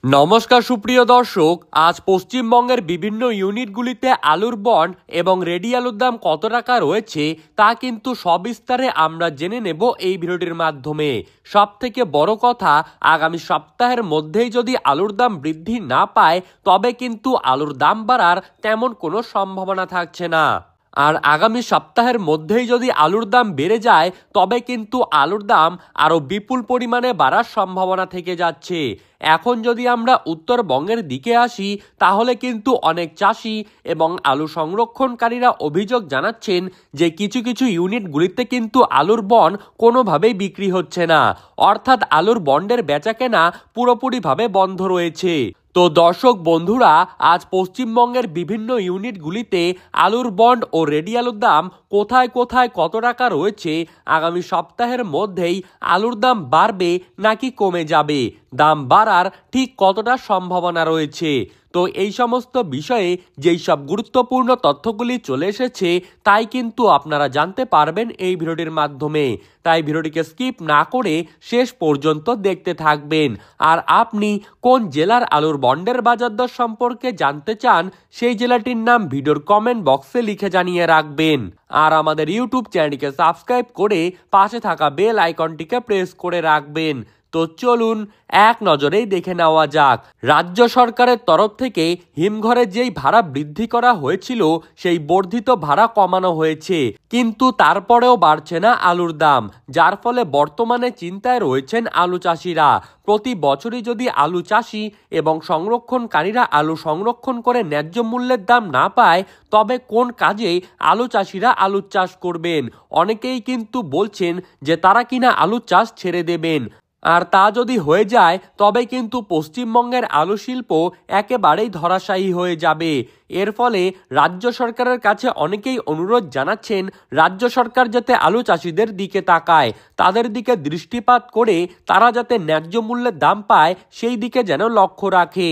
নমস্কার সুপ্রিয় দর্শক, আজ পশ্চিমবঙ্গের বিভিন্ন ইউনিটগুলিতে আলুর বন্ড এবং রেডি আলুর দাম কত টাকা রয়েছে তা কিন্তু সবিস্তারে আমরা জেনে নেব এই ভিডিওটির মাধ্যমে। সব থেকে বড় কথা, আগামী সপ্তাহের মধ্যেই যদি আলুর দাম বৃদ্ধি না পায় তবে কিন্তু আলুর দাম বাড়ার তেমন কোনো সম্ভাবনা থাকছে না। আর আগামী সপ্তাহের মধ্যেই যদি আলুর দাম বেড়ে যায় তবে কিন্তু আলুর দাম আরও বিপুল পরিমাণে বাড়ার সম্ভাবনা থেকে যাচ্ছে। এখন যদি আমরা উত্তরবঙ্গের দিকে আসি তাহলে কিন্তু অনেক চাষি এবং আলু সংরক্ষণকারীরা অভিযোগ জানাচ্ছেন যে কিছু কিছু ইউনিটগুলিতে কিন্তু আলুর বন্ড কোনোভাবেই বিক্রি হচ্ছে না, অর্থাৎ আলুর বন্ডের বেচাকেনা পুরোপুরিভাবে বন্ধ রয়েছে। তো দর্শক বন্ধুরা, আজ পশ্চিমবঙ্গের বিভিন্ন ইউনিটগুলিতে আলুর বন্ড ও রেডি আলুর দাম কোথায় কোথায় কত টাকা রয়েছে, আগামী সপ্তাহের মধ্যেই আলুর দাম বাড়বে নাকি কমে যাবে, দাম বাড়ার ঠিক কতটা সম্ভাবনা রয়েছে, তো এই সমস্ত বিষয়ে যেই সব গুরুত্বপূর্ণ তথ্যগুলি চলে এসেছে তাই কিন্তু আপনারা জানতে পারবেন এই ভিডিওটির মাধ্যমে। তাই ভিডিওটিকে স্কিপ না করে শেষ পর্যন্ত দেখতে থাকবেন। আর আপনি কোন জেলার আলুর বন্ডের বাজার দর সম্পর্কে জানতে চান সেই জেলাটির নাম ভিডিওর কমেন্ট বক্সে লিখে জানিয়ে রাখবেন। আর আমাদের ইউটিউব চ্যানেলটিকে সাবস্ক্রাইব করে পাশে থাকা বেল আইকনটিকে প্রেস করে রাখবেন। তো চলুন এক নজরেই দেখে নেওয়া যাক। রাজ্য সরকারের তরফ থেকে হিমঘরে যেই ভাড়া বৃদ্ধি করা হয়েছিল সেই বর্ধিত ভাড়া কমানো হয়েছে, কিন্তু তারপরেও বাড়ছে না আলুর দাম, যার ফলে বর্তমানে চিন্তায় রয়েছেন আলু চাষিরা। প্রতি বছরই যদি আলু চাষি এবং সংরক্ষণকারীরা আলু সংরক্ষণ করে ন্যায্য মূল্যের দাম না পায় তবে কোন কাজে আলু চাষিরা আলুর চাষ করবেন। অনেকেই কিন্তু বলছেন যে তারা কিনা আলুর চাষ ছেড়ে দেবেন, আর তা যদি হয়ে যায় তবে কিন্তু পশ্চিমবঙ্গের আলু শিল্প একেবারেই ধরাশায়ী হয়ে যাবে। এর ফলে রাজ্য সরকারের কাছে অনেকেই অনুরোধ জানাচ্ছেন রাজ্য সরকার যাতে আলু চাষিদের দিকে তাকায়, তাদের দিকে দৃষ্টিপাত করে তারা যাতে ন্যায্য মূল্যের দাম পায় সেই দিকে যেন লক্ষ্য রাখে।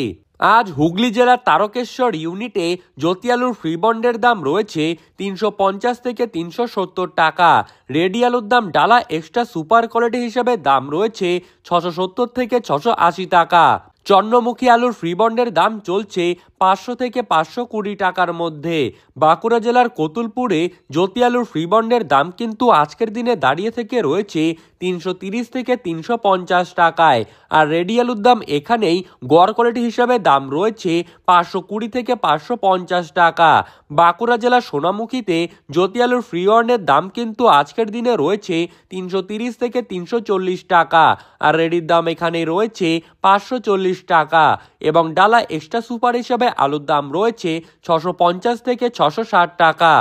আজ হুগলি জেলার তারকেশ্বর ইউনিটে জ্যোতি আলুর ফ্রি বন্ডের দাম রয়েছে 350 থেকে 370 টাকা। রেডি আলুর দাম ডালা এক্সট্রা সুপার কোয়ালিটি হিসেবে দাম রয়েছে 670 থেকে 680 টাকা। চন্দ্রমুখী আলুর ফ্রি বন্ডের দাম চলছে 500 থেকে 520 টাকার মধ্যে। বাঁকুড়া জেলার কতুলপুরে জ্যোতি আলুর ফ্রি বন্ডের দাম কিন্তু আজকের দিনে দাঁড়িয়ে থেকে রয়েছে 330 থেকে 350 টাকায়। আর রেডি আলুর দাম এখানেই গড় কোয়ালিটি হিসাবে দাম রয়েছে 520 থেকে 550 টাকা। বাঁকুড়া জেলার সোনামুখীতে জ্যোতি আলুর ফ্রি বন্ডের দাম কিন্তু আজকের দিনে রয়েছে 330 থেকে 340 টাকা। আর রেডির দাম এখানে রয়েছে 540 টাকা এবং ডালা এক্সট্রা সুপার হিসাবে আলুর দাম রয়েছে 650 থেকে 660 টাকা।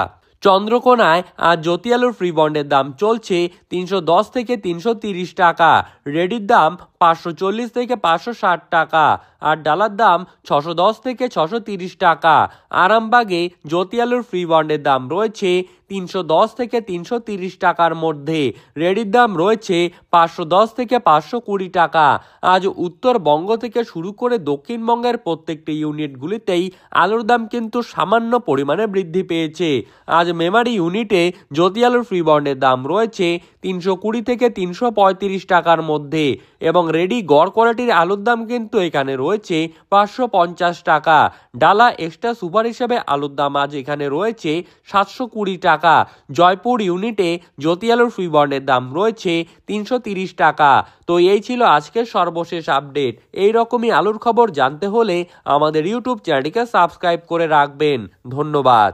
চন্দ্রকোনায় আজ জ্যোতি আলুর ফ্রি বন্ডের দাম চলছে 310 থেকে 330 টাকা। রেডির দাম 540 থেকে 560 টাকা আর ডালার দাম 610 থেকে 630 টাকা। আরামবাগে জ্যোতি আলুর ফ্রি বন্ডের দাম রয়েছে 310 থেকে 330 টাকার মধ্যে। রেডির দাম রয়েছে 510 থেকে 520 টাকা। আজ উত্তরবঙ্গ থেকে শুরু করে দক্ষিণবঙ্গের প্রত্যেকটি ইউনিটগুলিতেই আলুর দাম কিন্তু সামান্য পরিমাণে বৃদ্ধি পেয়েছে। আজ মেমারি ইউনিটে জ্যোতি আলুর ফ্রি বন্ডের দাম রয়েছে 320 থেকে 335 টাকার মধ্যে এবং রেডি গড় কোয়ালিটির আলুর দাম কিন্তু এখানে রয়েছে 550 টাকা। ডালা এক্সট্রা সুপার হিসেবে আলুর দাম আজ এখানে রয়েছে 720 টাকা। জয়পুর ইউনিটে জ্যোতি আলুর ফ্রি বন্ডের দাম রয়েছে 330 টাকা। তো এই ছিল আজকের সর্বশেষ আপডেট। এই রকমই আলুর খবর জানতে হলে আমাদের ইউটিউব চ্যানেলটিকে সাবস্ক্রাইব করে রাখবেন। ধন্যবাদ।